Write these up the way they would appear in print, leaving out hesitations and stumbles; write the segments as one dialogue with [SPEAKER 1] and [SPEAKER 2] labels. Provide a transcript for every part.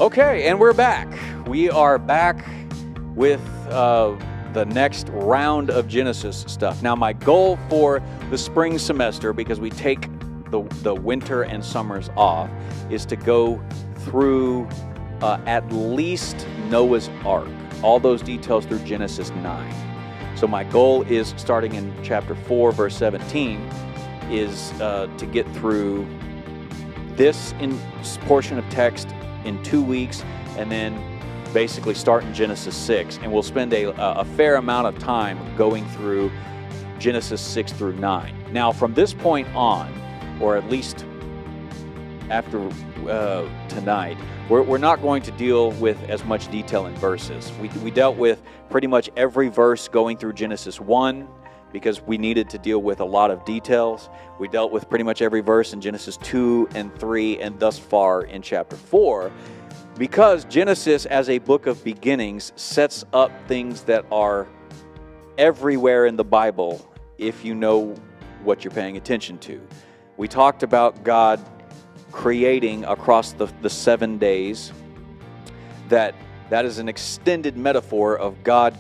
[SPEAKER 1] Okay, and we're back. We are back with the next round of Genesis stuff. Now, my goal for the spring semester, because we take the winter and summers off, is to go through at least Noah's Ark, all those details through Genesis 9. So my goal is, starting in chapter 4, verse 17, is to get through this portion of text in 2 weeks, and then basically start in Genesis 6. And we'll spend a fair amount of time going through Genesis 6 through 9. Now, from this point on, or at least after tonight, we're not going to deal with as much detail in verses. We dealt with pretty much every verse going through Genesis 1, because we needed to deal with a lot of details. We dealt with pretty much every verse in Genesis 2 and 3 and thus far in chapter 4, because Genesis as a book of beginnings sets up things that are everywhere in the Bible if you know what you're paying attention to. We talked about God creating across the 7 days. That is an extended metaphor of God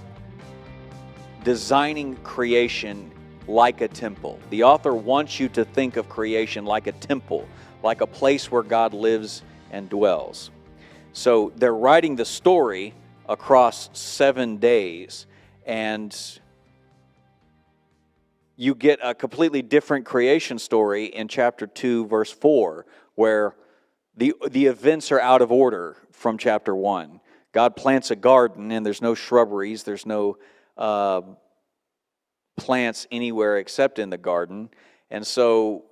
[SPEAKER 1] designing creation like a temple. The author wants you to think of creation like a temple, like a place where God lives and dwells. So they're writing the story across 7 days, and you get a completely different creation story in chapter 2, verse 4, where the events are out of order from chapter 1. God plants a garden, and there's no shrubberies, there's no plants anywhere except in the garden. And so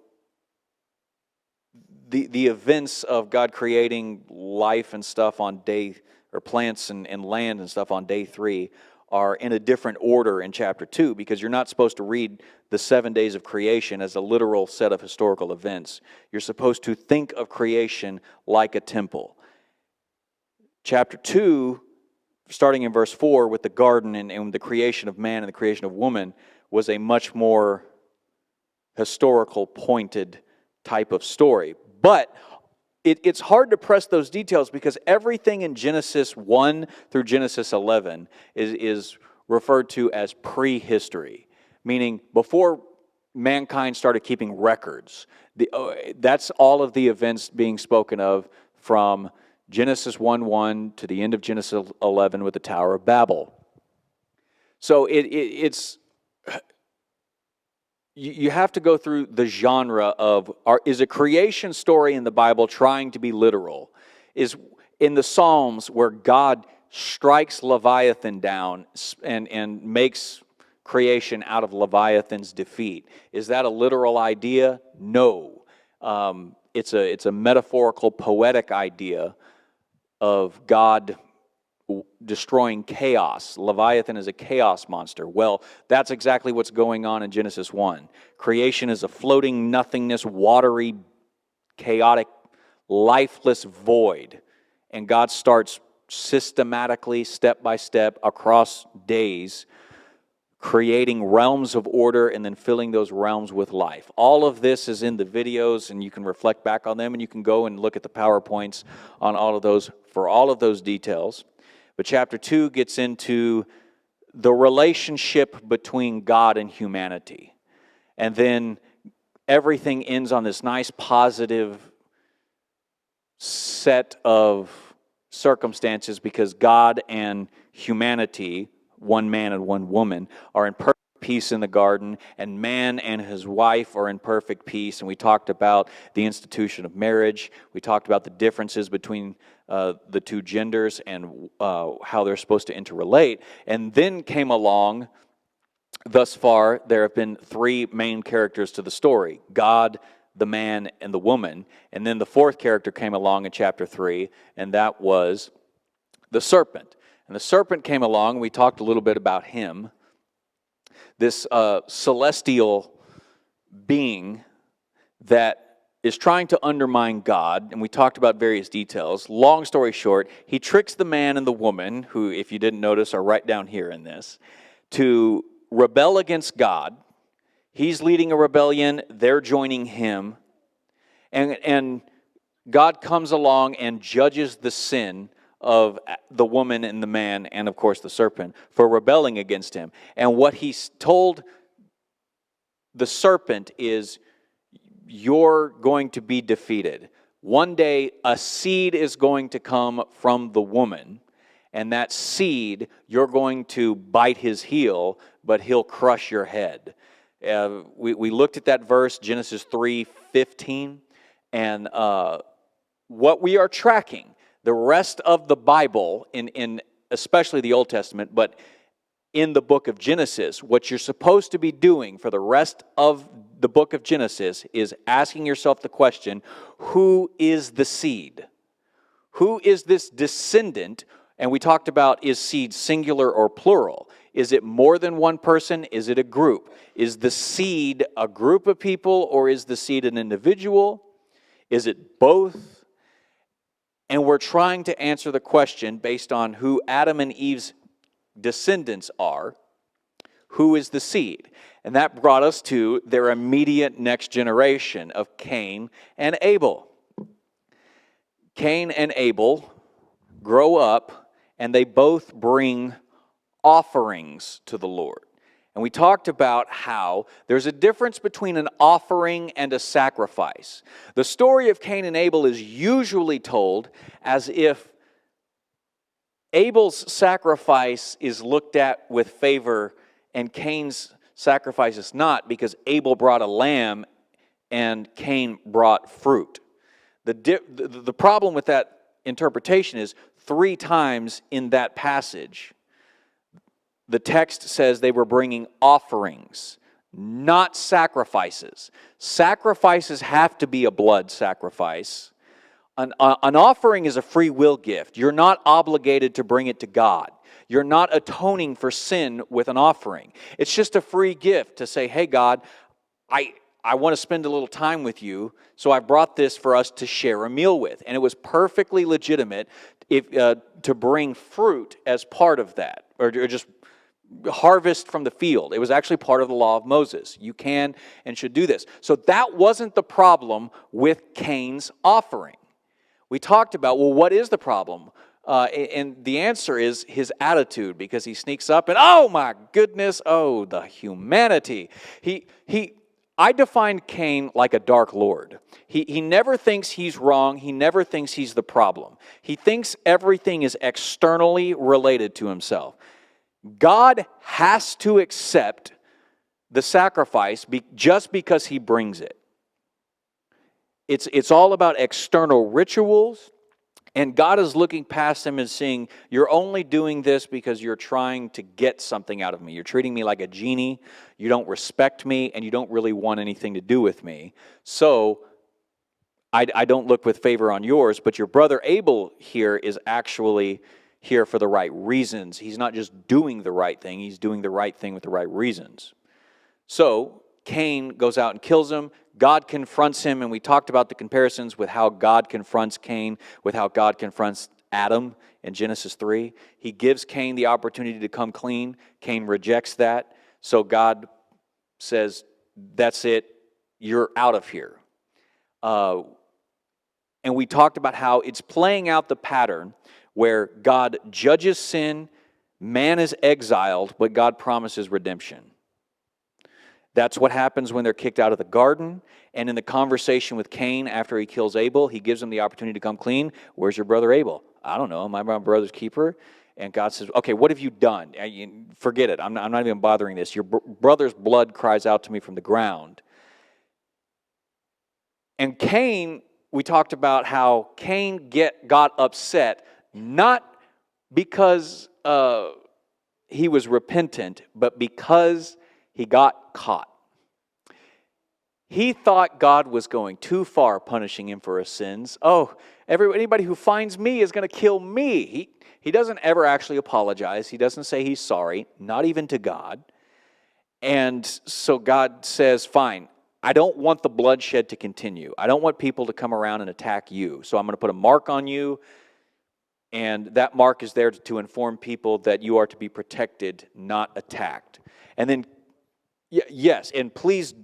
[SPEAKER 1] the events of God creating life and stuff on day, or plants and land and stuff on day 3, are in a different order in chapter 2, because you're not supposed to read the 7 days of creation as a literal set of historical events. You're supposed to think of creation like a temple. Chapter 2, starting in verse 4 with the garden and the creation of man and the creation of woman, was a much more historical, pointed type of story. But it's hard to press those details, because everything in Genesis 1 through Genesis 11 is referred to as prehistory, meaning before mankind started keeping records. That's all of the events being spoken of from Genesis 1:1 to the end of Genesis 11 with the Tower of Babel. So it's you have to go through the genre of, is a creation story in the Bible trying to be literal? Is in the Psalms where God strikes Leviathan down and makes creation out of Leviathan's defeat, is that a literal idea? No. It's a metaphorical, poetic idea of God destroying chaos. Leviathan is a chaos monster. Well, that's exactly what's going on in Genesis 1. Creation is a floating nothingness, watery, chaotic, lifeless void. And God starts systematically, step by step, across days, creating realms of order and then filling those realms with life. All of this is in the videos, and you can reflect back on them, and you can go and look at the PowerPoints on all of those for all of those details. But chapter 2 gets into the relationship between God and humanity. And then everything ends on this nice positive set of circumstances, because God and humanity, one man and one woman, are in perfect peace in the garden, and man and his wife are in perfect peace. And we talked about the institution of marriage. We talked about the differences between the two genders and how they're supposed to interrelate. And then came along, thus far, there have been 3 main characters to the story: God, the man, and the woman. And then the 4th character came along in chapter 3, and that was the serpent. And the serpent came along, and we talked a little bit about him. This celestial being that is trying to undermine God, and we talked about various details. Long story short, he tricks the man and the woman, who, if you didn't notice, are right down here in this, to rebel against God. He's leading a rebellion, they're joining him, and God comes along and judges the sin of the woman and the man and, of course, the serpent for rebelling against him. And what he told the serpent is, you're going to be defeated. One day, a seed is going to come from the woman, and that seed, you're going to bite his heel, but he'll crush your head. We looked at that verse, Genesis 3:15, and what we are tracking, the rest of the Bible, in especially the Old Testament, but in the book of Genesis, what you're supposed to be doing for the rest of the book of Genesis is asking yourself the question, who is the seed? Who is this descendant? And we talked about, is seed singular or plural? Is it more than one person? Is it a group? Is the seed a group of people, or is the seed an individual? Is it both? And we're trying to answer the question based on who Adam and Eve's descendants are. Who is the seed? And that brought us to their immediate next generation of Cain and Abel. Cain and Abel grow up, and they both bring offerings to the Lord. And we talked about how there's a difference between an offering and a sacrifice. The story of Cain and Abel is usually told as if Abel's sacrifice is looked at with favor and Cain's sacrifice is not, because Abel brought a lamb and Cain brought fruit. The problem with that interpretation is 3 times in that passage, the text says they were bringing offerings, not sacrifices. Sacrifices have to be a blood sacrifice. An offering is a free will gift. You're not obligated to bring it to God. You're not atoning for sin with an offering. It's just a free gift to say, hey, God, I want to spend a little time with you, so I brought this for us to share a meal with. And it was perfectly legitimate to bring fruit as part of that, or just harvest from the field. It was actually part of the law of Moses. You can and should do this. So that wasn't the problem with Cain's offering. We talked about, well, what is the problem? And the answer is his attitude, because he sneaks up and, oh my goodness, oh, the humanity. I defined Cain like a dark lord. He never thinks he's wrong. He never thinks he's the problem. He thinks everything is externally related to himself. God has to accept the sacrifice just because he brings it. It's all about external rituals, and God is looking past him and seeing, you're only doing this because you're trying to get something out of me. You're treating me like a genie, you don't respect me, and you don't really want anything to do with me. So I don't look with favor on yours, but your brother Abel here is actually here for the right reasons. He's not just doing the right thing, he's doing the right thing with the right reasons. So Cain goes out and kills him. God confronts him, and we talked about the comparisons with how God confronts Cain, with how God confronts Adam in Genesis 3. He gives Cain the opportunity to come clean. Cain rejects that. So God says, that's it, you're out of here. And we talked about how it's playing out the pattern where God judges sin, man is exiled, but God promises redemption. That's what happens when they're kicked out of the garden. And in the conversation with Cain after he kills Abel, he gives him the opportunity to come clean. Where's your brother Abel? I don't know. Am I my brother's keeper? And God says, okay, what have you done? Forget it. I'm not even bothering this. Your brother's blood cries out to me from the ground. And Cain, we talked about how Cain got upset, not because he was repentant, but because he got caught. He thought God was going too far punishing him for his sins. Oh, anybody who finds me is going to kill me. He doesn't ever actually apologize. He doesn't say he's sorry, not even to God. And so God says, fine, I don't want the bloodshed to continue. I don't want people to come around and attack you. So I'm going to put a mark on you, and that mark is there to inform people that you are to be protected, not attacked. And then yes, and please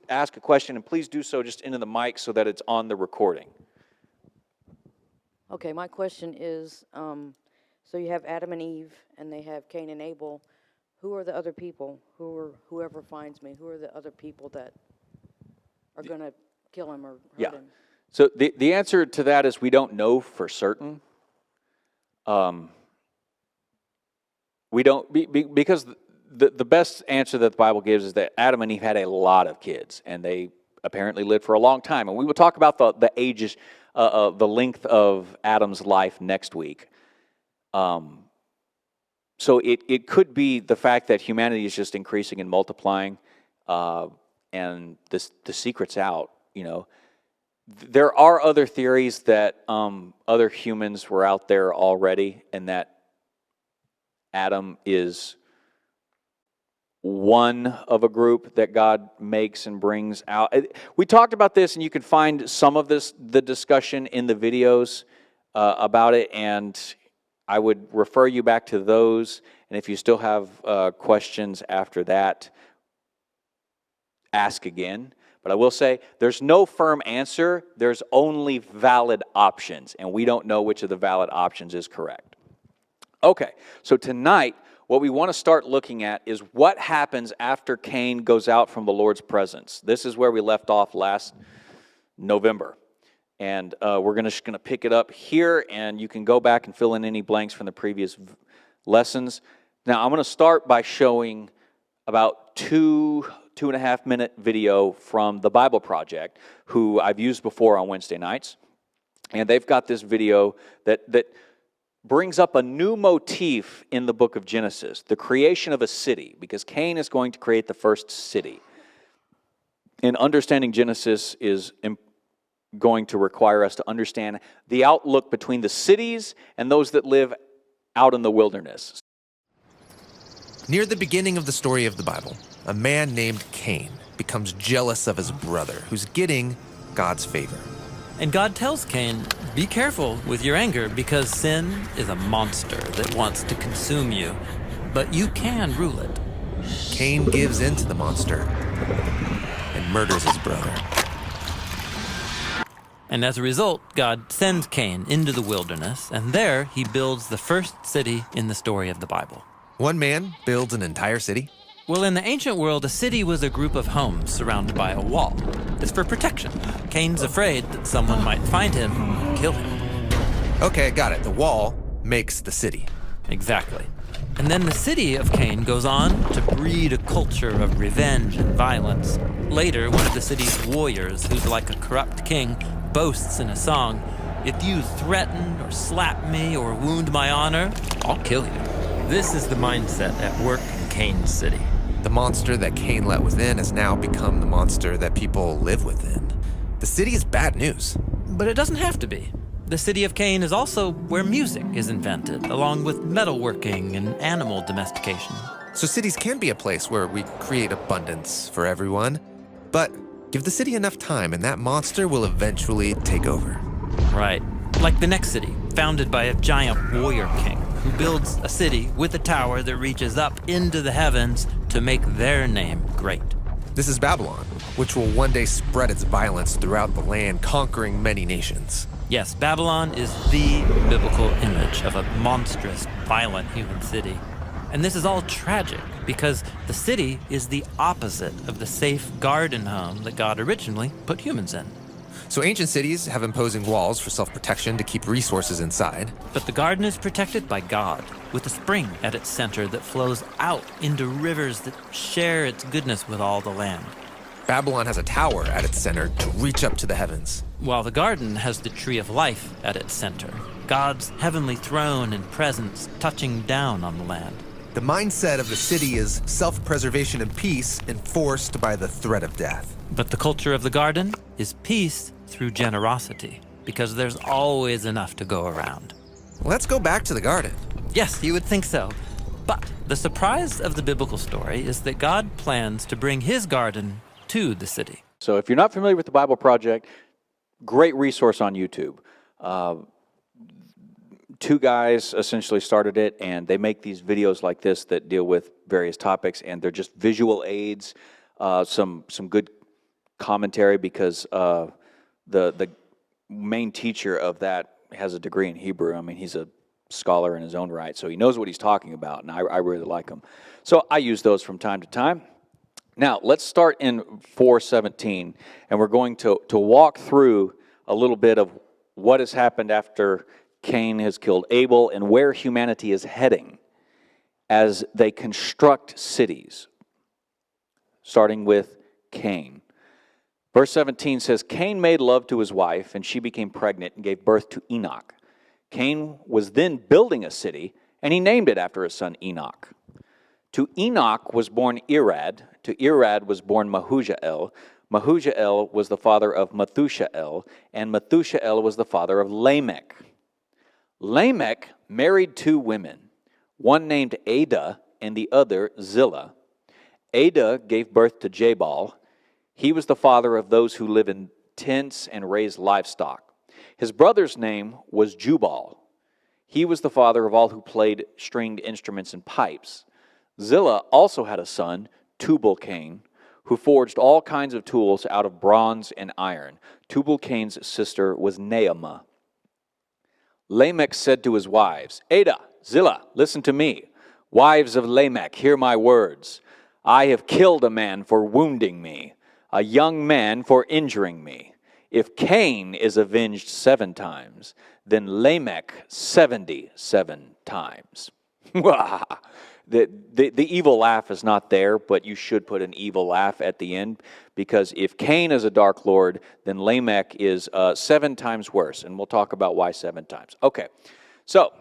[SPEAKER 1] ask a question, and please do so just into the mic so that it's on the recording.
[SPEAKER 2] Okay, my question is, so you have Adam and Eve, and they have Cain and Abel. Who are the other people? Whoever finds me? Who are the other people that are going to kill him or hurt him?
[SPEAKER 1] So the answer to that is we don't know for certain. We don't because the best answer that the Bible gives is that Adam and Eve had a lot of kids, and they apparently lived for a long time. And we will talk about the ages, the length of Adam's life next week. So it could be the fact that humanity is just increasing and multiplying, and the secret's out. There are other theories that other humans were out there already, and that Adam is one of a group that God makes and brings out. We talked about this, and you can find some of the discussion in the videos about it, and I would refer you back to those. And if you still have questions after that, ask again. But I will say, there's no firm answer. There's only valid options, and we don't know which of the valid options is correct. Okay, so tonight, what we want to start looking at is what happens after Cain goes out from the Lord's presence. This is where we left off last November. And we're just going to pick it up here, and you can go back and fill in any blanks from the previous lessons. Now, I'm going to start by showing about 2.5 minute video from the Bible Project, who I've used before on Wednesday nights. And they've got this video that brings up a new motif in the book of Genesis, the creation of a city, because Cain is going to create the first city. And understanding Genesis is going to require us to understand the outlook between the cities and those that live out in the wilderness.
[SPEAKER 3] Near the beginning of the story of the Bible, a man named Cain becomes jealous of his brother, who's getting God's favor.
[SPEAKER 4] And God tells Cain, be careful with your anger, because sin is a monster that wants to consume you, but you can rule it.
[SPEAKER 3] Cain gives in to the monster and murders his brother.
[SPEAKER 4] And as a result, God sends Cain into the wilderness, and there he builds the first city in the story of the Bible.
[SPEAKER 3] One man builds an entire city?
[SPEAKER 4] Well, in the ancient world, a city was a group of homes surrounded by a wall. It's for protection. Cain's afraid that someone might find him and kill him.
[SPEAKER 3] Okay, got it. The wall makes the city.
[SPEAKER 4] Exactly. And then the city of Cain goes on to breed a culture of revenge and violence. Later, one of the city's warriors, who's like a corrupt king, boasts in a song, if you threaten or slap me or wound my honor, I'll kill you. This is the mindset at work in Cain's city.
[SPEAKER 3] The monster that Cain let within has now become the monster that people live within. The city is bad news.
[SPEAKER 4] But it doesn't have to be. The city of Cain is also where music is invented, along with metalworking and animal domestication.
[SPEAKER 3] So cities can be a place where we create abundance for everyone, but give the city enough time and that monster will eventually take over.
[SPEAKER 4] Right. Like the next city, founded by a giant warrior king, who builds a city with a tower that reaches up into the heavens to make their name great.
[SPEAKER 3] This is Babylon, which will one day spread its violence throughout the land, conquering many nations.
[SPEAKER 4] Yes, Babylon is the biblical image of a monstrous, violent human city. And this is all tragic because the city is the opposite of the safe garden home that God originally put humans in.
[SPEAKER 3] So ancient cities have imposing walls for self-protection to keep resources inside.
[SPEAKER 4] But the garden is protected by God, with a spring at its center that flows out into rivers that share its goodness with all the land.
[SPEAKER 3] Babylon has a tower at its center to reach up to the heavens.
[SPEAKER 4] While the garden has the tree of life at its center, God's heavenly throne and presence touching down on the land.
[SPEAKER 3] The mindset of the city is self-preservation and peace enforced by the threat of death.
[SPEAKER 4] But the culture of the garden is peace through generosity, because there's always enough to go around.
[SPEAKER 3] Let's go back to the garden.
[SPEAKER 4] Yes, you would think so. But the surprise of the biblical story is that God plans to bring his garden to the city.
[SPEAKER 1] So if you're not familiar with the Bible Project, great resource on YouTube. Two guys essentially started it, and they make these videos like this that deal with various topics, and they're just visual aids, some good commentary, because the main teacher of that has a degree in Hebrew. I mean, he's a scholar in his own right, so he knows what he's talking about, and I really like him. So I use those from time to time. Now, let's start in 4:17, and we're going to walk through a little bit of what has happened after Cain has killed Abel and where humanity is heading as they construct cities, starting with Cain. Verse 17 says, Cain made love to his wife, and she became pregnant and gave birth to Enoch. Cain was then building a city, and he named it after his son Enoch. To Enoch was born Irad. To Irad was born Mehujael. Mehujael was the father of Methushael, and Methushael was the father of Lamech. Lamech married two women, one named Ada and the other Zillah. Ada gave birth to Jabal. He was the father of those who live in tents and raise livestock. His brother's name was Jubal. He was the father of all who played stringed instruments and pipes. Zillah also had a son, Tubal-Cain, who forged all kinds of tools out of bronze and iron. Tubal-Cain's sister was Naamah. Lamech said to his wives, Ada, Zillah, listen to me. Wives of Lamech, hear my words. I have killed a man for wounding me, a young man for injuring me. If Cain is avenged 7 times, then Lamech 77 times. The evil laugh is not there, but you should put an evil laugh at the end, because if Cain is a dark lord, then Lamech is 7 times worse, and we'll talk about why 7 times. Okay, so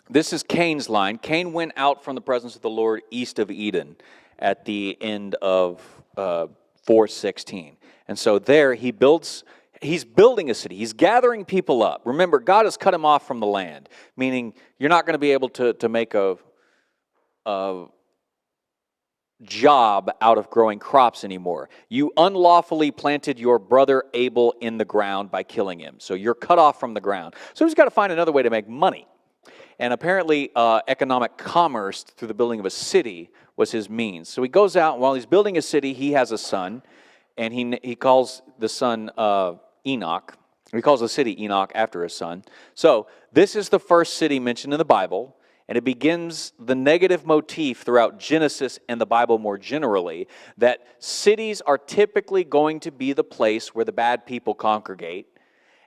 [SPEAKER 1] this is Cain's line. Cain went out from the presence of the Lord east of Eden at the end of 4:16. And so there he's building a city. He's gathering people up. Remember, God has cut him off from the land, meaning you're not going to be able to make a job out of growing crops anymore. You unlawfully planted your brother Abel in the ground by killing him. So you're cut off from the ground. So he's got to find another way to make money. And apparently economic commerce through the building of a city was his means. So he goes out, and while he's building a city, he has a son, and he calls the son Enoch. He calls the city Enoch after his son. So this is the first city mentioned in the Bible, and it begins the negative motif throughout Genesis and the Bible more generally, that cities are typically going to be the place where the bad people congregate,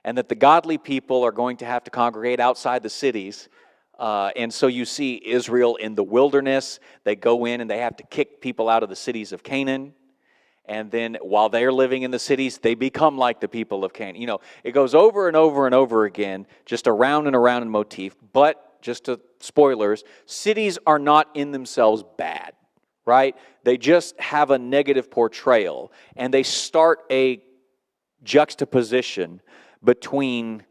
[SPEAKER 1] and that the godly people are going to have to congregate outside the cities. And so you see Israel in the wilderness. They go in and they have to kick people out of the cities of Canaan. And then while they're living in the cities, they become like the people of Canaan. You know, it goes over and over and over again, just around and around in motif. But, just to spoilers, cities are not in themselves bad, right? They just have a negative portrayal. And they start a juxtaposition between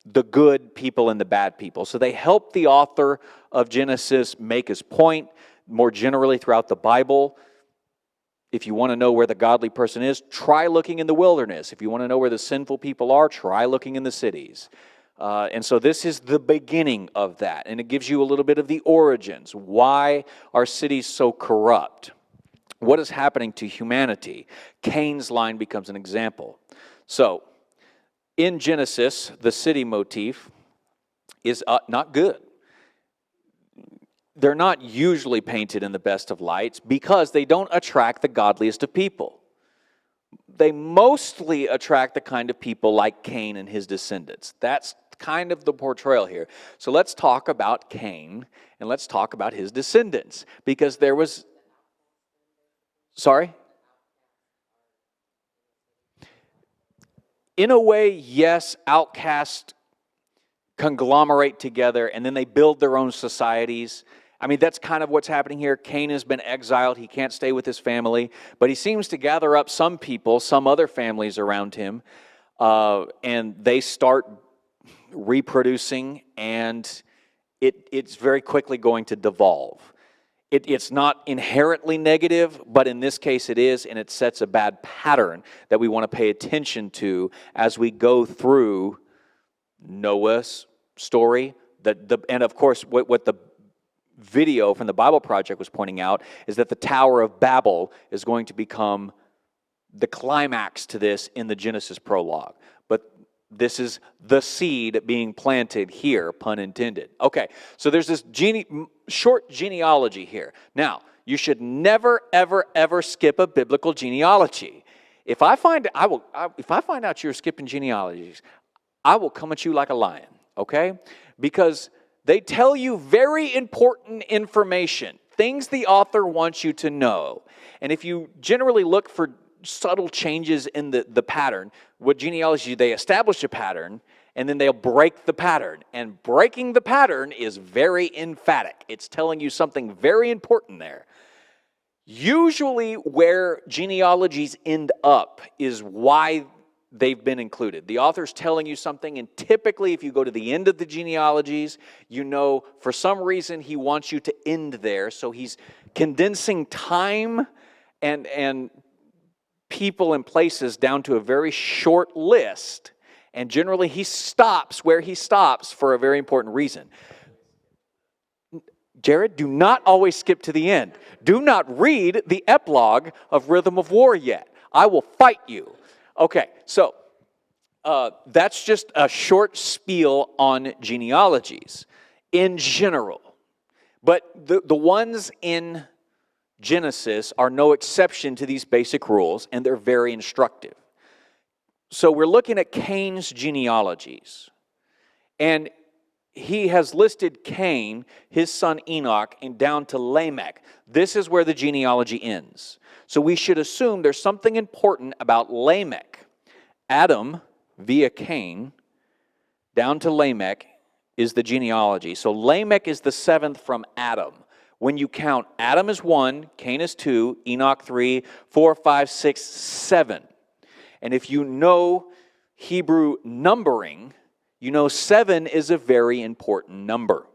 [SPEAKER 1] the good people and the bad people. So they help the author of Genesis make his point more generally throughout the Bible. If you want to know where the godly person is, try looking in the wilderness. If you want to know where the sinful people are, try looking in the cities. And so this is the beginning of that. And it gives you a little bit of the origins. Why are cities so corrupt? What is happening to humanity? Cain's line becomes an example. So, in Genesis, the city motif is not good. They're not usually painted in the best of lights because they don't attract the godliest of people. They mostly attract the kind of people like Cain and his descendants. That's kind of the portrayal here. So let's talk about Cain and let's talk about his descendants, because there was... Sorry? In a way, yes, outcasts conglomerate together and then they build their own societies. I mean, that's kind of what's happening here. Cain has been exiled. He can't stay with his family, but he seems to gather up some people, some other families around him, and they start reproducing, and it's very quickly going to devolve. It's not inherently negative, but in this case it is, and it sets a bad pattern that we want to pay attention to as we go through Noah's story. And of course, what the video from the Bible Project was pointing out is that the Tower of Babel is going to become the climax to this in the Genesis prologue. But this is the seed being planted here, pun intended. Okay, so there's this short genealogy here. Now, you should never, ever, ever skip a biblical genealogy. If I find out you're skipping genealogies, I will come at you like a lion, okay? Because they tell you very important information, things the author wants you to know. And if you generally look for subtle changes in the pattern, what genealogy, they establish a pattern, and then they'll break the pattern. And breaking the pattern is very emphatic. It's telling you something very important there. Usually where genealogies end up is why they've been included. The author's telling you something, and typically if you go to the end of the genealogies, you know for some reason he wants you to end there, so he's condensing time and people and places down to a very short list, and generally he stops where he stops for a very important reason. Jared, do not always skip to the end. Do not read the epilogue of Rhythm of War yet. I will fight you. Okay, so that's just a short spiel on genealogies in general. But the ones in Genesis are no exception to these basic rules, and they're very instructive. So we're looking at Cain's genealogies. And he has listed Cain, his son Enoch, and down to Lamech. This is where the genealogy ends. So we should assume there's something important about Lamech. Adam, via Cain, down to Lamech, is the genealogy. So Lamech is the seventh from Adam. When you count, Adam is 1, Cain is 2, Enoch 3, 4, 5, 6, 7. And if you know Hebrew numbering, you know 7 is a very important number.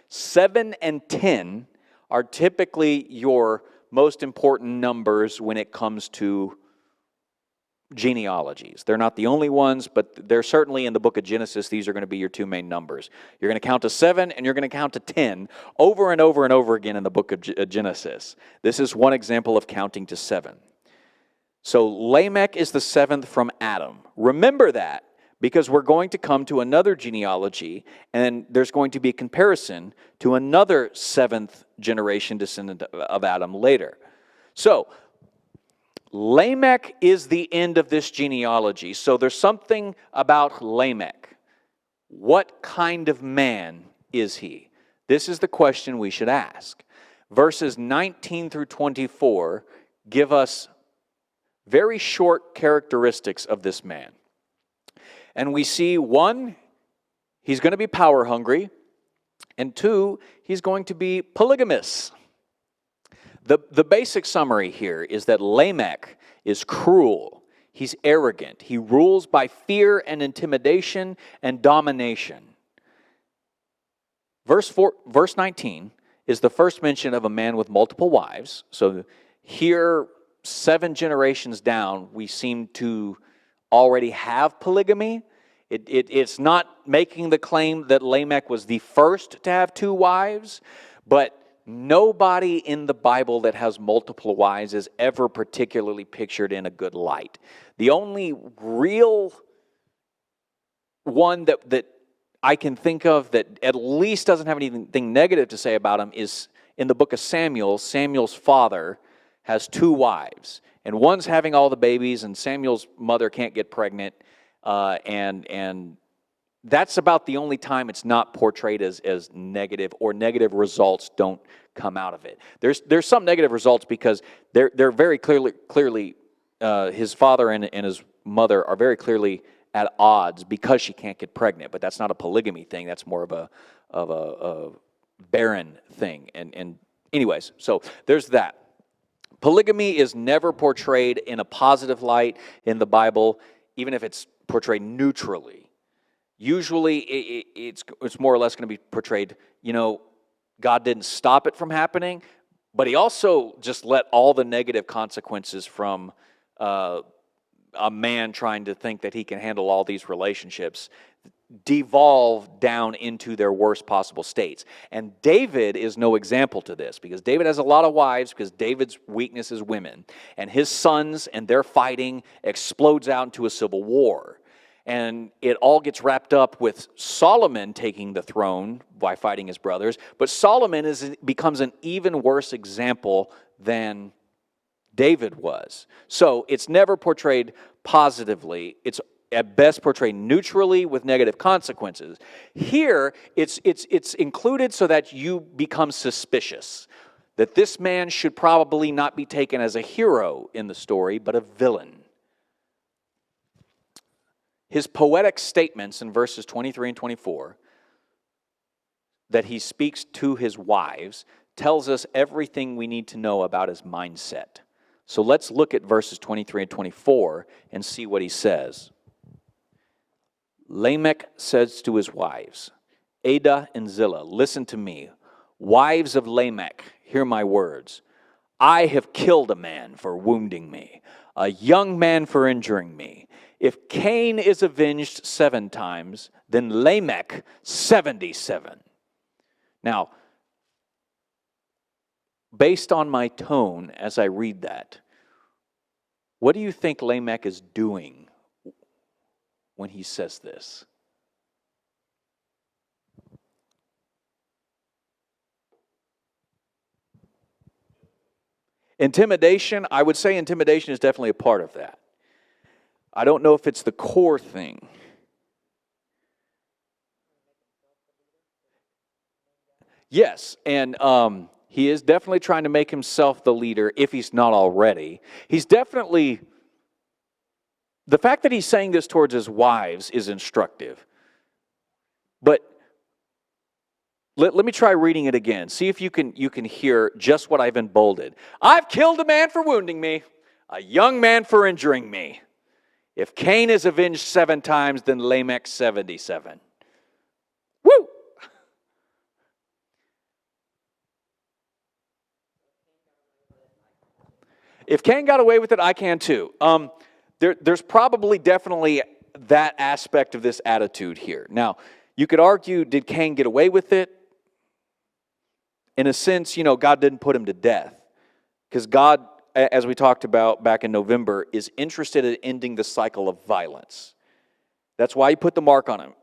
[SPEAKER 1] 7 and 10 are typically your most important numbers when it comes to genealogies. They're not the only ones, but they're certainly in the book of Genesis. These are going to be your two main numbers. You're going to count to 7 and you're going to count to 10 over and over and over again in the book of Genesis. This is one example of counting to 7. So Lamech is the seventh from Adam. Remember that, because we're going to come to another genealogy, and there's going to be a comparison to another seventh generation descendant of Adam later. So Lamech is the end of this genealogy. So there's something about Lamech. What kind of man is he? This is the question we should ask. Verses 19 through 24 give us very short characteristics of this man. And we see, 1, he's going to be power hungry, and 2, he's going to be polygamous. The basic summary here is that Lamech is cruel. He's arrogant. He rules by fear and intimidation and domination. Verse 19 is the first mention of a man with multiple wives. So here, 7 generations down, we seem to already have polygamy. It's not making the claim that Lamech was the first to have 2 wives, but nobody in the Bible that has multiple wives is ever particularly pictured in a good light. The only real one that I can think of that at least doesn't have anything negative to say about him is in the book of Samuel. Samuel's father has 2 wives, and one's having all the babies, and Samuel's mother can't get pregnant, and that's about the only time it's not portrayed as negative, or negative results don't come out of it. There's some negative results because they're very clearly his father and his mother are very clearly at odds because she can't get pregnant. But that's not a polygamy thing. That's more of a barren thing. And anyways, so there's that. Polygamy is never portrayed in a positive light in the Bible, even if it's portrayed neutrally. Usually it's more or less going to be portrayed, God didn't stop it from happening, but he also just let all the negative consequences from a man trying to think that he can handle all these relationships devolve down into their worst possible states. And David is no example to this, because David has a lot of wives, because David's weakness is women. And his sons and their fighting explodes out into a civil war. And it all gets wrapped up with Solomon taking the throne by fighting his brothers. But Solomon becomes an even worse example than David was. So it's never portrayed positively. It's at best portrayed neutrally with negative consequences. Here, it's included so that you become suspicious that this man should probably not be taken as a hero in the story, but a villain. His poetic statements in verses 23 and 24 that he speaks to his wives tells us everything we need to know about his mindset. So let's look at verses 23 and 24 and see what he says. Lamech says to his wives, Adah and Zillah, listen to me. Wives of Lamech, hear my words. I have killed a man for wounding me, a young man for injuring me. If Cain is avenged 7 times, then Lamech 77. Now, based on my tone as I read that, what do you think Lamech is doing when he says this? Intimidation, I would say intimidation is definitely a part of that. I don't know if it's the core thing. Yes, and he is definitely trying to make himself the leader if he's not already. He's definitely, the fact that he's saying this towards his wives is instructive. But let me try reading it again. See if you can hear just what I've embolded. I've killed a man for wounding me, a young man for injuring me. If Cain is avenged 7 times, then Lamech 77. Woo! If Cain got away with it, I can too. There's probably definitely that aspect of this attitude here. Now, you could argue, did Cain get away with it? In a sense, God didn't put him to death. Because God, as we talked about back in November, is interested in ending the cycle of violence. That's why he put the mark on him.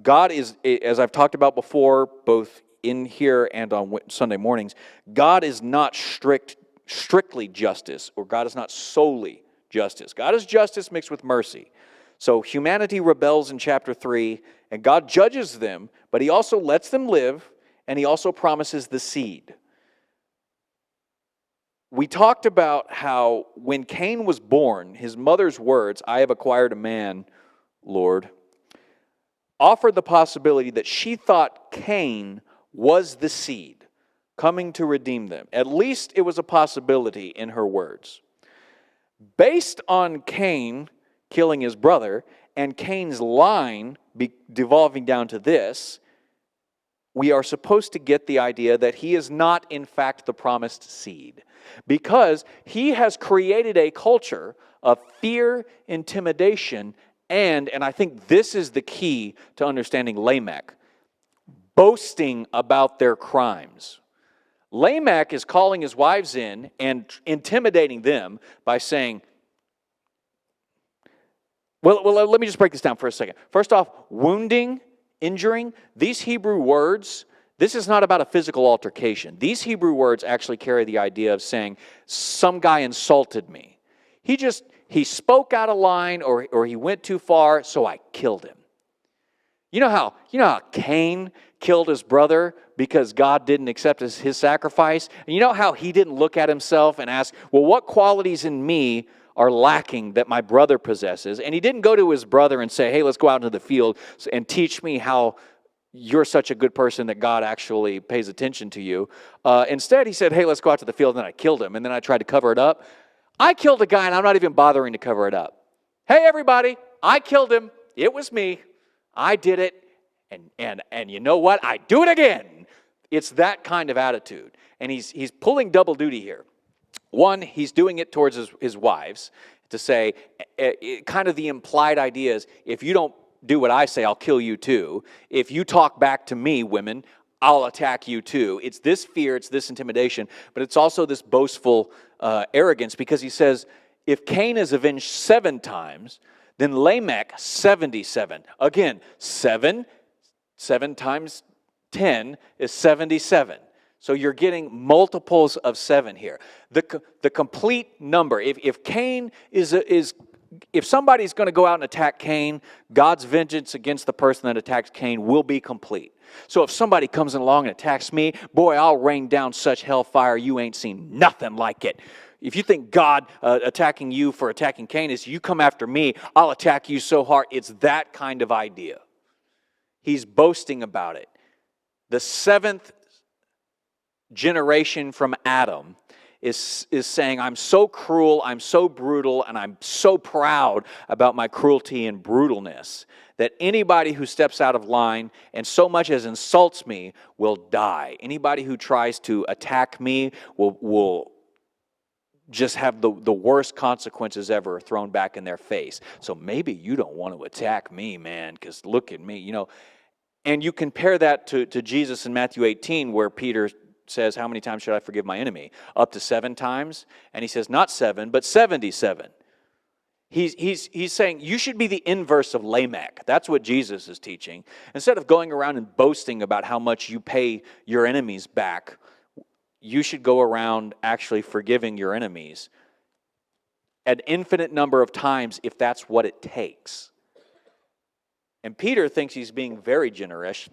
[SPEAKER 1] God is, as I've talked about before, both in here and on Sunday mornings, God is not strictly justice, or God is not solely justice. God is justice mixed with mercy. So humanity rebels in chapter 3, and God judges them, but he also lets them live, and he also promises the seed. We talked about how when Cain was born, his mother's words, I have acquired a man, Lord, offered the possibility that she thought Cain was the seed coming to redeem them. At least it was a possibility in her words. Based on Cain killing his brother and Cain's line devolving down to this, we are supposed to get the idea that he is not, in fact, the promised seed. Because he has created a culture of fear, intimidation, and I think this is the key to understanding Lamech, boasting about their crimes. Lamech is calling his wives in and intimidating them by saying, well, let me just break this down for a second. First off, wounding, injuring, these Hebrew words, this is not about a physical altercation. These Hebrew words actually carry the idea of saying, some guy insulted me. He spoke out of line or he went too far, so I killed him. You know how Cain killed his brother because God didn't accept his sacrifice? And you know how he didn't look at himself and ask, well, what qualities in me are lacking that my brother possesses? And he didn't go to his brother and say, hey, let's go out into the field and teach me how you're such a good person that God actually pays attention to you. Instead, he said, hey, let's go out to the field, and then I killed him, and then I tried to cover it up. I killed a guy, and I'm not even bothering to cover it up. Hey, everybody, I killed him. It was me. I did it, and you know what? I do it again. It's that kind of attitude, and he's pulling double duty here. One, he's doing it towards his wives to say, kind of the implied idea is, if you don't do what I say, I'll kill you too. If you talk back to me, women, I'll attack you too. It's this fear, it's this intimidation, but it's also this boastful arrogance, because he says, if Cain is avenged 7 times, Then Lamech, 77. Again, 7 times 10 is 77. So you're getting multiples of 7 here. The complete number, if Cain if somebody's going to go out and attack Cain, God's vengeance against the person that attacks Cain will be complete. So if somebody comes along and attacks me, boy, I'll rain down such hellfire you ain't seen nothing like it. If you think God attacking you for attacking Cain is you come after me, I'll attack you so hard. It's that kind of idea. He's boasting about it. The 7th generation from Adam is saying, I'm so cruel, I'm so brutal, and I'm so proud about my cruelty and brutalness that anybody who steps out of line and so much as insults me will die. Anybody who tries to attack me will just have the worst consequences ever thrown back in their face. So maybe you don't want to attack me, man, because look at me, And you compare that to Jesus in Matthew 18, where Peter says, how many times should I forgive my enemy? Up to 7 times. And he says, not 7, but 77. He's saying you should be the inverse of Lamech. That's what Jesus is teaching. Instead of going around and boasting about how much you pay your enemies back, you should go around actually forgiving your enemies an infinite number of times if that's what it takes. And Peter thinks he's being very generous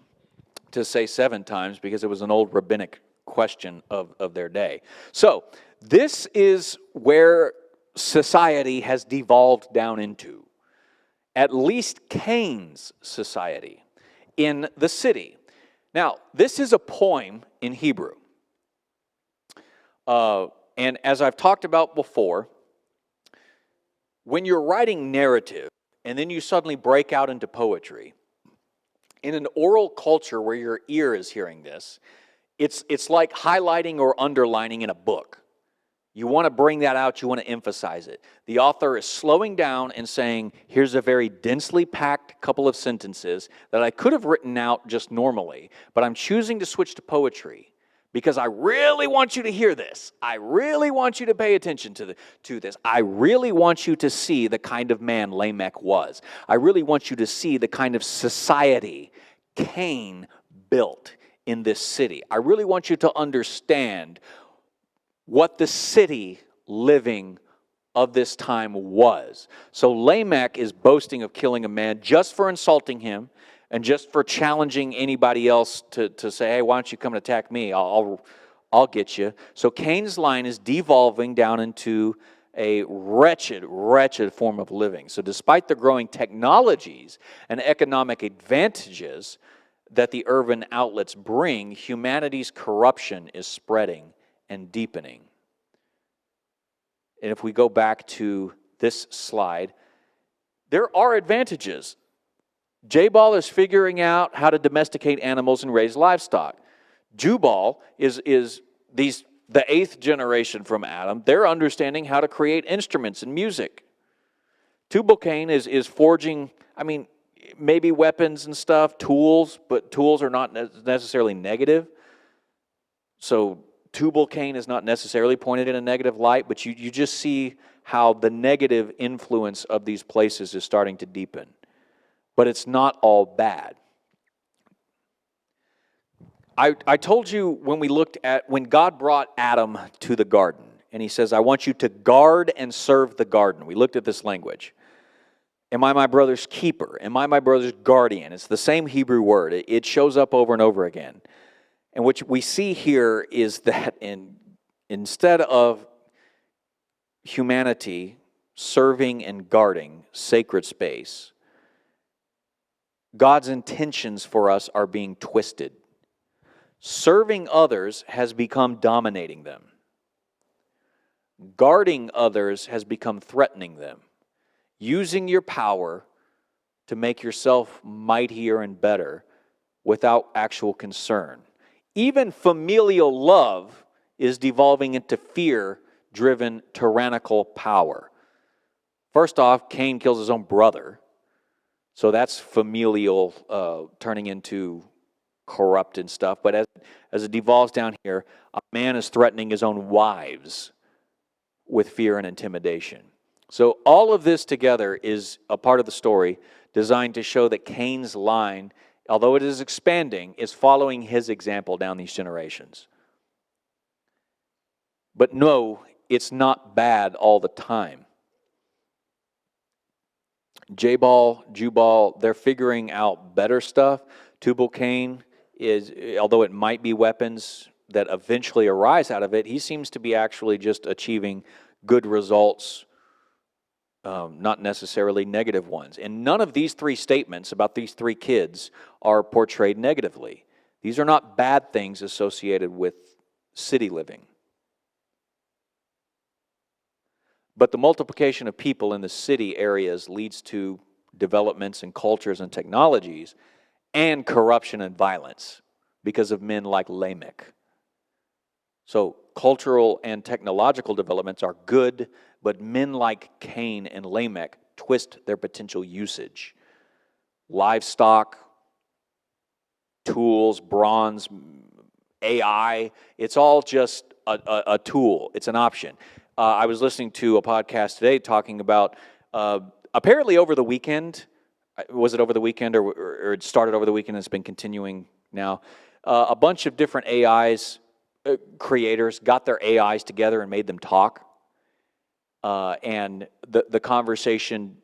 [SPEAKER 1] to say 7 times because it was an old rabbinic question of their day. So this is where society has devolved down into. At least Cain's society in the city. Now, this is a poem in Hebrew. And as I've talked about before, when you're writing narrative and then you suddenly break out into poetry, in an oral culture where your ear is hearing this, it's like highlighting or underlining in a book. You want to bring that out, you want to emphasize it. The author is slowing down and saying, here's a very densely packed couple of sentences that I could have written out just normally, but I'm choosing to switch to poetry because I really want you to hear this. I really want you to pay attention to this. I really want you to see the kind of man Lamech was. I really want you to see the kind of society Cain built in this city. I really want you to understand what the city living of this time was. So Lamech is boasting of killing a man just for insulting him and just for challenging anybody else to say, hey, why don't you come and attack me? I'll get you. So Cain's line is devolving down into a wretched form of living. So despite the growing technologies and economic advantages that the urban outlets bring, humanity's corruption is spreading and deepening. And if we go back to this slide, there are advantages. Jabal is figuring out how to domesticate animals and raise livestock. Jubal is the 8th generation from Adam. They're understanding how to create instruments and music. Tubal-Cain is forging, maybe weapons and stuff, tools, but tools are not necessarily negative. So Tubal-Cain is not necessarily pointed in a negative light, but you just see how the negative influence of these places is starting to deepen. But it's not all bad. I told you when God brought Adam to the garden, and he says, I want you to guard and serve the garden. We looked at this language. Am I my brother's keeper? Am I my brother's guardian? It's the same Hebrew word. It shows up over and over again. And what we see here is that instead of humanity serving and guarding sacred space, God's intentions for us are being twisted. Serving others has become dominating them. Guarding others has become threatening them. Using your power to make yourself mightier and better without actual concern. Even familial love is devolving into fear-driven tyrannical power. First off, Cain kills his own brother. So that's familial turning into corrupt and stuff. But as it devolves down here, a man is threatening his own wives with fear and intimidation. So all of this together is a part of the story designed to show that Cain's line, although it is expanding, is following his example down these generations. But no, it's not bad all the time. Jabal, Jubal, they're figuring out better stuff. Tubal-Cain is, although it might be weapons that eventually arise out of it, he seems to be actually just achieving good results, not necessarily negative ones. And none of these three statements about these three kids are portrayed negatively. These are not bad things associated with city living. But the multiplication of people in the city areas leads to developments in cultures and technologies and corruption and violence because of men like Lamech. So cultural and technological developments are good, but men like Cain and Lamech twist their potential usage. Livestock, tools, bronze, AI, it's all just a tool. It's an option. I was listening to a podcast today talking about, apparently over the weekend, was it over the weekend or it started over the weekend and it's been continuing now, a bunch of different AIs, creators got their AIs together and made them talk. And the conversation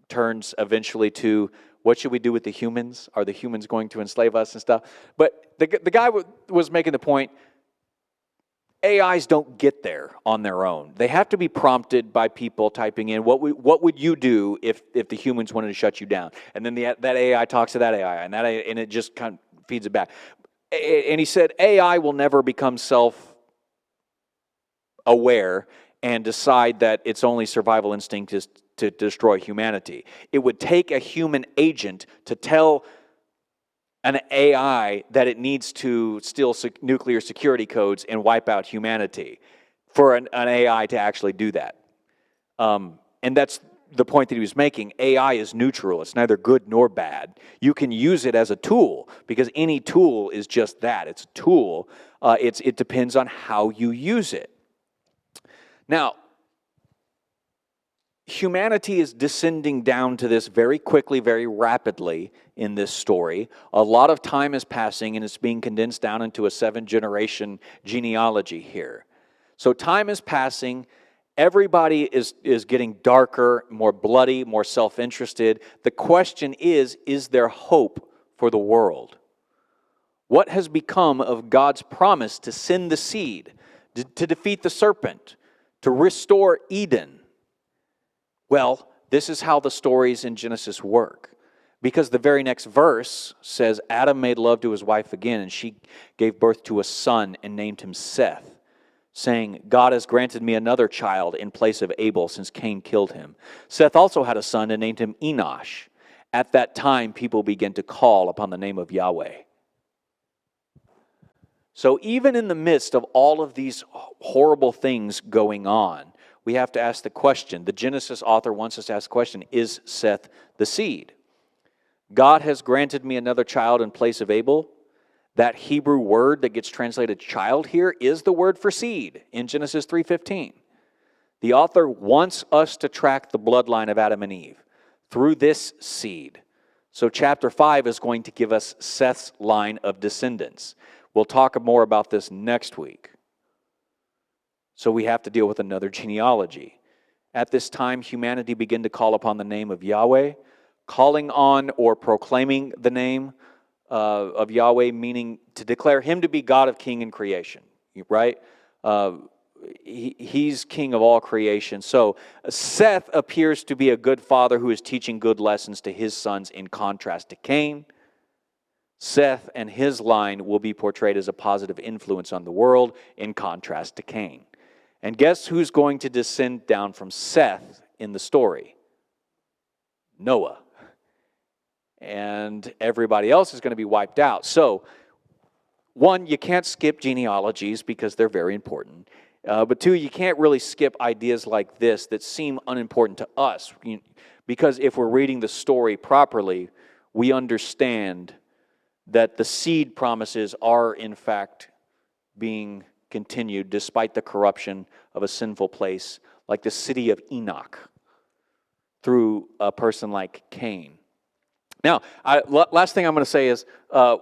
[SPEAKER 1] turns eventually to, what should we do with the humans? Are the humans going to enslave us and stuff? But the guy was making the point, AIs don't get there on their own. They have to be prompted by people typing in, what would you do if the humans wanted to shut you down? And then that AI talks to that AI, and it just kind of feeds it back. And he said AI will never become self-aware and decide that its only survival instinct is to destroy humanity. It would take a human agent to tell an AI that it needs to steal nuclear security codes and wipe out humanity for an AI to actually do that. And that's the point that he was making. AI is neutral. It's neither good nor bad. You can use it as a tool because any tool is just that. It's a tool. It depends on how you use it. Now, humanity is descending down to this very quickly, very rapidly in this story. A lot of time is passing and it's being condensed down into a 7-generation genealogy here. So time is passing. Everybody is getting darker, more bloody, more self-interested. The question is there hope for the world? What has become of God's promise to send the seed, to defeat the serpent, to restore Eden? Well, this is how the stories in Genesis work. Because the very next verse says, Adam made love to his wife again, and she gave birth to a son and named him Seth, saying, God has granted me another child in place of Abel, since Cain killed him. Seth also had a son and named him Enosh. At that time, people began to call upon the name of Yahweh. So even in the midst of all of these horrible things going on, we have to ask the question. The Genesis author wants us to ask the question, is Seth the seed? God has granted me another child in place of Abel. That Hebrew word that gets translated child here is the word for seed in Genesis 3:15. The author wants us to track the bloodline of Adam and Eve through this seed. So chapter 5 is going to give us Seth's line of descendants. We'll talk more about this next week. So we have to deal with another genealogy. At this time, humanity began to call upon the name of Yahweh. Calling on or proclaiming the name of Yahweh, meaning to declare Him to be God of king and creation, right? He's king of all creation. So Seth appears to be a good father who is teaching good lessons to his sons in contrast to Cain. Seth and his line will be portrayed as a positive influence on the world in contrast to Cain. And guess who's going to descend down from Seth in the story? Noah. And everybody else is going to be wiped out. So, one, you can't skip genealogies because they're very important. But two, you can't really skip ideas like this that seem unimportant to us. Because if we're reading the story properly, we understand that the seed promises are, in fact, being continued despite the corruption of a sinful place like the city of Enoch. through a person like Cain. Now, last thing I'm going to say is,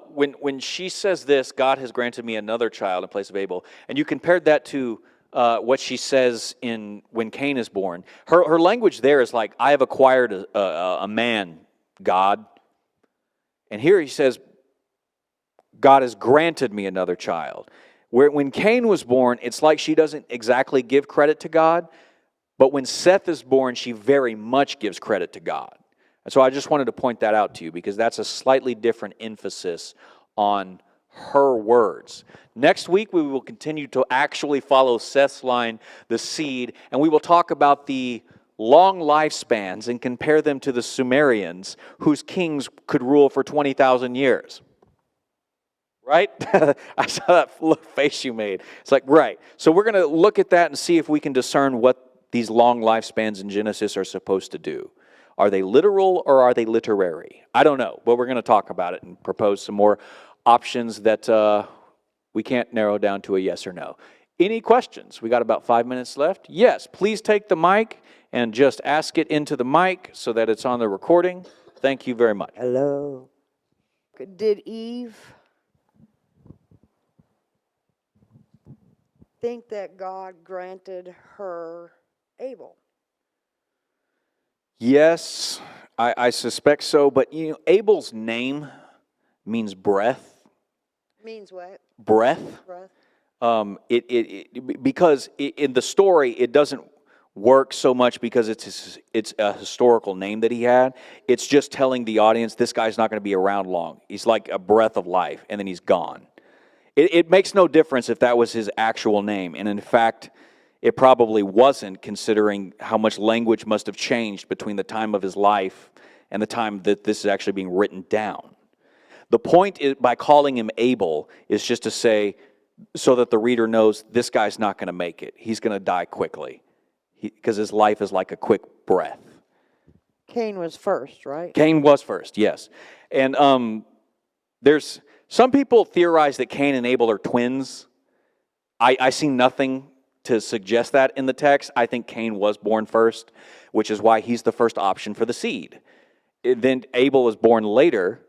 [SPEAKER 1] when she says this, God has granted me another child in place of Abel, and you compared that to what she says when Cain is born. Her language there is like, I have acquired a man, God. And here he says, God has granted me another child. When Cain was born, it's like she doesn't exactly give credit to God, but when Seth is born, she very much gives credit to God. And so I just wanted to point that out to you because that's a slightly different emphasis on her words. Next week, we will continue to actually follow Seth's line, the seed, and we will talk about the long lifespans and compare them to the Sumerians, whose kings could rule for 20,000 years. Right? I saw that face you made. It's like, right. So we're going to look at that and see if we can discern what these long lifespans in Genesis are supposed to do. Are they literal or are they literary? I don't know, but we're going to talk about it and propose some more options that we can't narrow down to a yes or no. Any questions? We got about 5 minutes left. Yes, please take the mic and just ask it into the mic so that it's on the recording. Thank you very much.
[SPEAKER 2] Hello. Did Eve think that God granted her Abel?
[SPEAKER 1] Yes, I suspect so, but Abel's name means breath.
[SPEAKER 2] Means what?
[SPEAKER 1] Breath.
[SPEAKER 2] Breath.
[SPEAKER 1] Because in the story, it doesn't work so much because it's a historical name that he had. It's just telling the audience this guy's not going to be around long. He's like a breath of life, and then he's gone. It makes no difference if that was his actual name, and in fact, it probably wasn't, considering how much language must have changed between the time of his life and the time that this is actually being written down. The point is, by calling him Abel, is just to say, so that the reader knows this guy's not going to make it. He's going to die quickly, because his life is like a quick breath.
[SPEAKER 2] Cain was first, right?
[SPEAKER 1] Cain was first, yes. And there's some people theorize that Cain and Abel are twins. I see nothing to suggest that in the text. I think Cain was born first, which is why he's the first option for the seed. Then Abel is born later,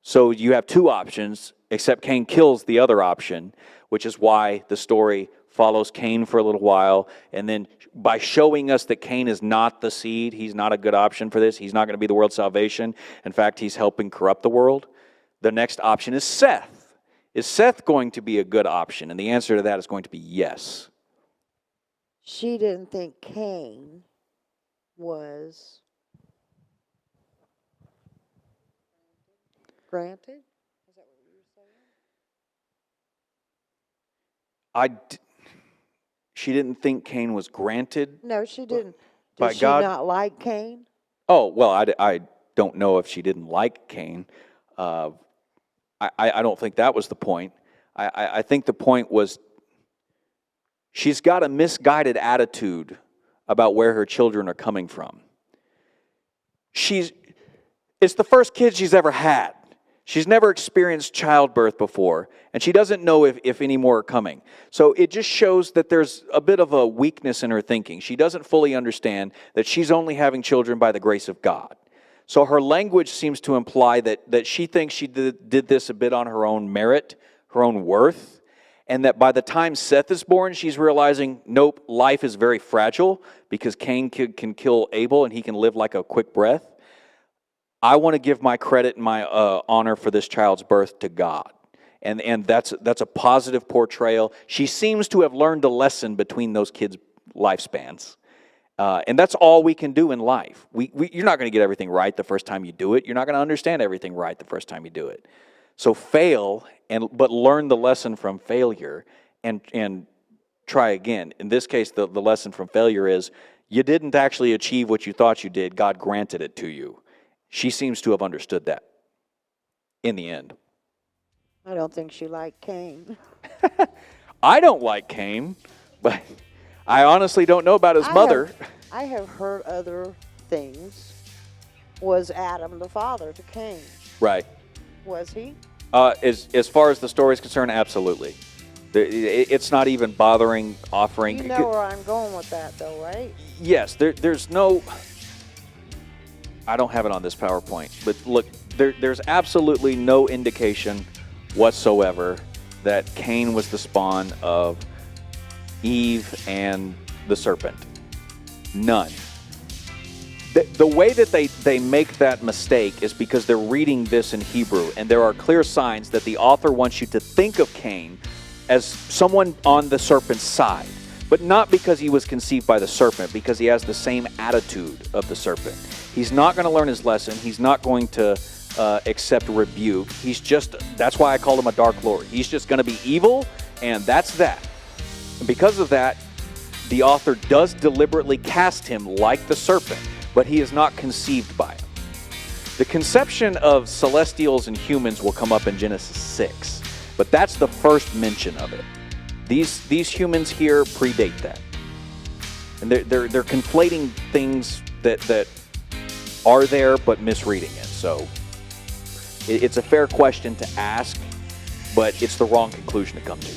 [SPEAKER 1] so you have two options, except Cain kills the other option, which is why the story follows Cain for a little while, and then by showing us that Cain is not the seed, he's not a good option for this, he's not going to be the world's salvation, in fact, he's helping corrupt the world, the next option is Seth. Is Seth going to be a good option? And the answer to that is going to be yes.
[SPEAKER 2] She didn't think Cain was granted? Is that what you were saying?
[SPEAKER 1] She didn't think Cain was granted?
[SPEAKER 2] No, she didn't.
[SPEAKER 1] By
[SPEAKER 2] Did she
[SPEAKER 1] God?
[SPEAKER 2] not like Cain?
[SPEAKER 1] Oh, well, I don't know if she didn't like Cain. I don't think that was the point. I think the point was she's got a misguided attitude about where her children are coming from. It's the first kid she's ever had. She's never experienced childbirth before, and she doesn't know if any more are coming. So it just shows that there's a bit of a weakness in her thinking. She doesn't fully understand that she's only having children by the grace of God. So her language seems to imply that she thinks she did this a bit on her own merit, her own worth, and that by the time Seth is born, she's realizing, nope, life is very fragile because Cain can kill Abel and he can live like a quick breath. I want to give my credit and my honor for this child's birth to God. And that's a positive portrayal. She seems to have learned a lesson between those kids' lifespans. And that's all we can do in life. You're not going to get everything right the first time you do it. You're not going to understand everything right the first time you do it. So fail, but learn the lesson from failure and try again. In this case, the lesson from failure is you didn't actually achieve what you thought you did. God granted it to you. She seems to have understood that in the end.
[SPEAKER 2] I don't think she liked Cain.
[SPEAKER 1] I don't like Cain, but I honestly don't know about his mother.
[SPEAKER 2] I have heard other things. Was Adam the father to Cain?
[SPEAKER 1] Right.
[SPEAKER 2] Was he?
[SPEAKER 1] As far as the story is concerned, absolutely. It's not even bothering offering.
[SPEAKER 2] You know where I'm going with that, though, right?
[SPEAKER 1] Yes, there's no. I don't have it on this PowerPoint, but look, there's absolutely no indication whatsoever that Cain was the spawn of Eve and the serpent. None. The way that they make that mistake is because they're reading this in Hebrew, and there are clear signs that the author wants you to think of Cain as someone on the serpent's side, but not because he was conceived by the serpent, because he has the same attitude of the serpent. He's not going to learn his lesson. He's not going to accept rebuke. That's why I called him a dark lord. He's just going to be evil, and that's that. And because of that, the author does deliberately cast him like the serpent, but he is not conceived by him. The conception of celestials and humans will come up in Genesis 6, but that's the first mention of it. These humans here predate that, and they're conflating things that are there but misreading it. So it's a fair question to ask, but it's the wrong conclusion to come to.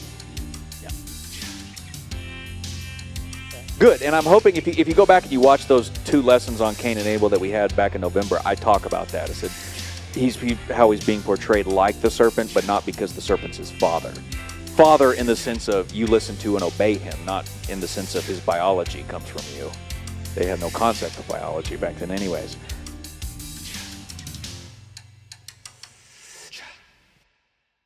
[SPEAKER 1] Good, and I'm hoping if you go back and you watch those 2 lessons on Cain and Abel that we had back in November, I talk about that. I said how he's being portrayed like the serpent, but not because the serpent's his father. Father in the sense of you listen to and obey him, not in the sense of his biology comes from you. They had no concept of biology back then anyways.